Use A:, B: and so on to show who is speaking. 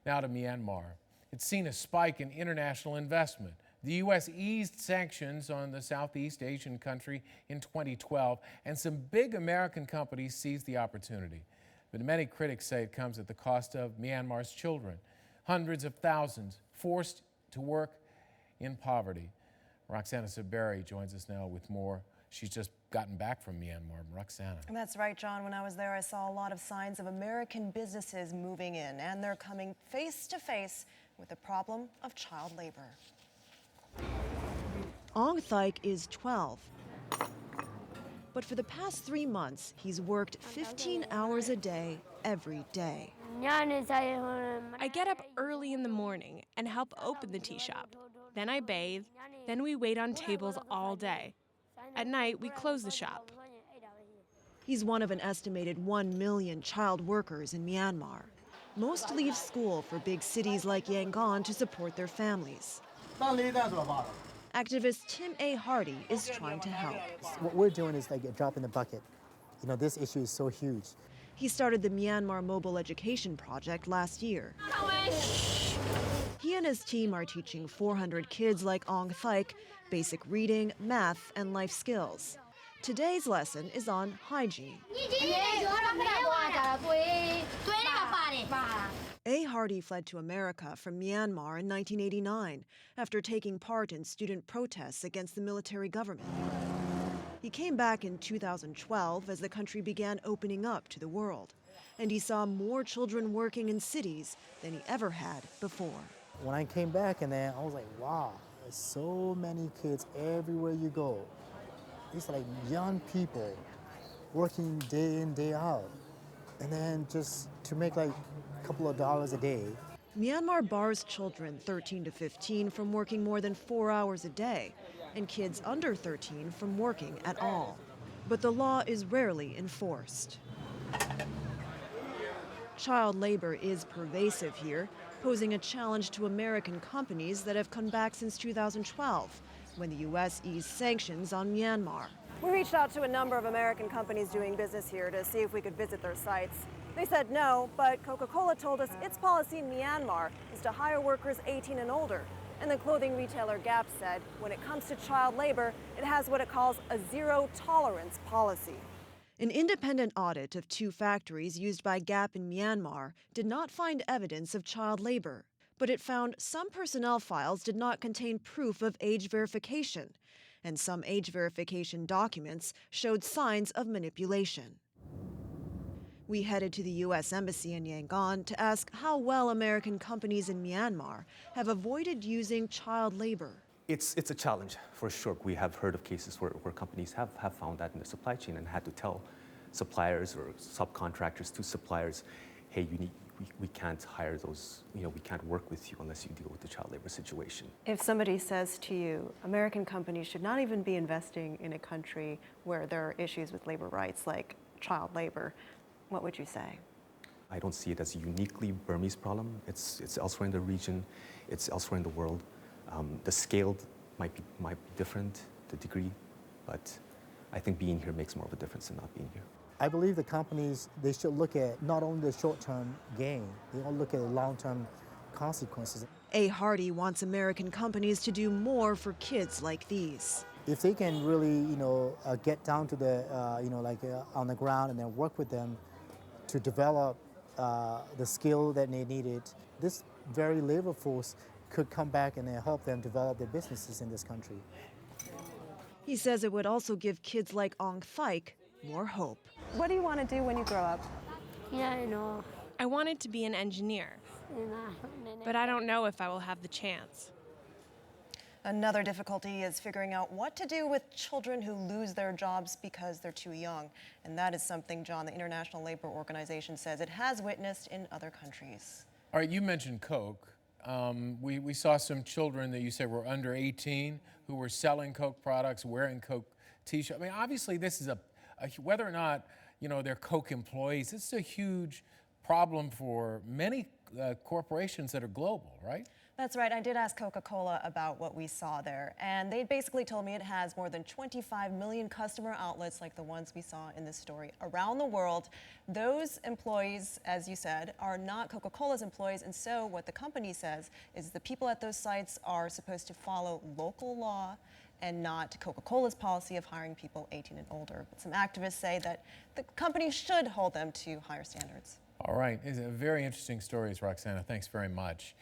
A: Now to Myanmar. It's seen a spike in international investment. The U.S. eased sanctions on the Southeast Asian country in 2012, and some big American companies seized the opportunity. But many critics say it comes at the cost of Myanmar's children. Hundreds of thousands forced to work in poverty. Roxana Myanmar joins us now with more. She's just gotten back from Myanmar. Roxana.
B: That's right, John. When I was there, I saw a lot of signs of American businesses moving in, and they're coming face to face with the problem of child labor. Ong Thaik is 12. But for the past 3 months, he's worked 15 hours a day, every day.
C: I get up early in the morning and help open the tea shop. Then I bathe. Then we wait on tables all day. At night, we close the shop.
B: He's one of an estimated 1 million child workers in Myanmar. Most leave school for big cities like Yangon to support their families. Activist Tim A. Hardy is trying to help.
D: What we're doing is like a drop in the bucket. You know, this issue is so huge.
B: He started the Myanmar Mobile Education Project last year. He and his team are teaching 400 kids like Ong Thaik basic reading, math, and life skills. Today's lesson is on hygiene. A. Hardy fled to America from Myanmar in 1989 after taking part in student protests against the military government. He came back in 2012 as the country began opening up to the world, and he saw more children working in cities than he ever had before.
D: When I came back and then I was like, wow, there's so many kids everywhere you go. These are like young people working day in, day out. And then just to make like a couple of dollars a day.
B: Myanmar bars children 13 to 15 from working more than 4 hours a day, and kids under 13 from working at all. But the law is rarely enforced. Child labor is pervasive here, posing a challenge to American companies that have come back since 2012, when the U.S. eased sanctions on Myanmar. We reached out to a number of American companies doing business here to see if we could visit their sites. They said no, but Coca-Cola told us its policy in Myanmar is to hire workers 18 and older. And the clothing retailer Gap said when it comes to child labor, it has what it calls a zero-tolerance policy. An independent audit of 2 factories used by Gap in Myanmar did not find evidence of child labor, but it found some personnel files did not contain proof of age verification, and some age verification documents showed signs of manipulation. We headed to the U.S. Embassy in Yangon to ask how well American companies in Myanmar have avoided using child labor.
E: It's a challenge, for sure. We have heard of cases where companies have found that in the supply chain and had to tell suppliers or subcontractors to suppliers, hey, we can't hire those, we can't work with you unless you deal with the child labor situation.
B: If somebody says to you, American companies should not even be investing in a country where there are issues with labor rights like child labor, what would you say?
E: I don't see it as a uniquely Burmese problem. It's elsewhere in the region, it's elsewhere in the world. The scale might be different, the degree, but I think being here makes more of a difference than not being here.
D: I believe the companies, they should look at not only the short-term gain, they all look at the long-term consequences.
B: A. Hardy wants American companies to do more for kids like these.
D: If they can really, get down to the, on the ground and then work with them to develop the skill that they needed, this very labor force could come back and then help them develop their businesses in this country.
B: He says it would also give kids like Ong Thaik more hope. What do you want to do when you grow up?
C: I wanted to be an engineer, but I don't know if I will have the chance.
B: Another difficulty is figuring out what to do with children who lose their jobs because they're too young. And that is something, John, the International Labor Organization says it has witnessed in other countries.
A: All right, you mentioned Coke. We saw some children that you said were under 18 who were selling Coke products, wearing Coke T-shirts. I mean, obviously this is whether or not, they're Coke employees, this is a huge problem for many corporations that are global, right?
F: That's right. I did ask Coca-Cola about what we saw there, and they basically told me it has more than 25 million customer outlets like the ones we saw in this story around the world. Those employees, as you said, are not Coca-Cola's employees, and so what the company says is the people at those sites are supposed to follow local law and not Coca-Cola's policy of hiring people 18 and older. But some activists say that the company should hold them to higher standards.
A: All right. These are very interesting stories, Roxana. Thanks very much.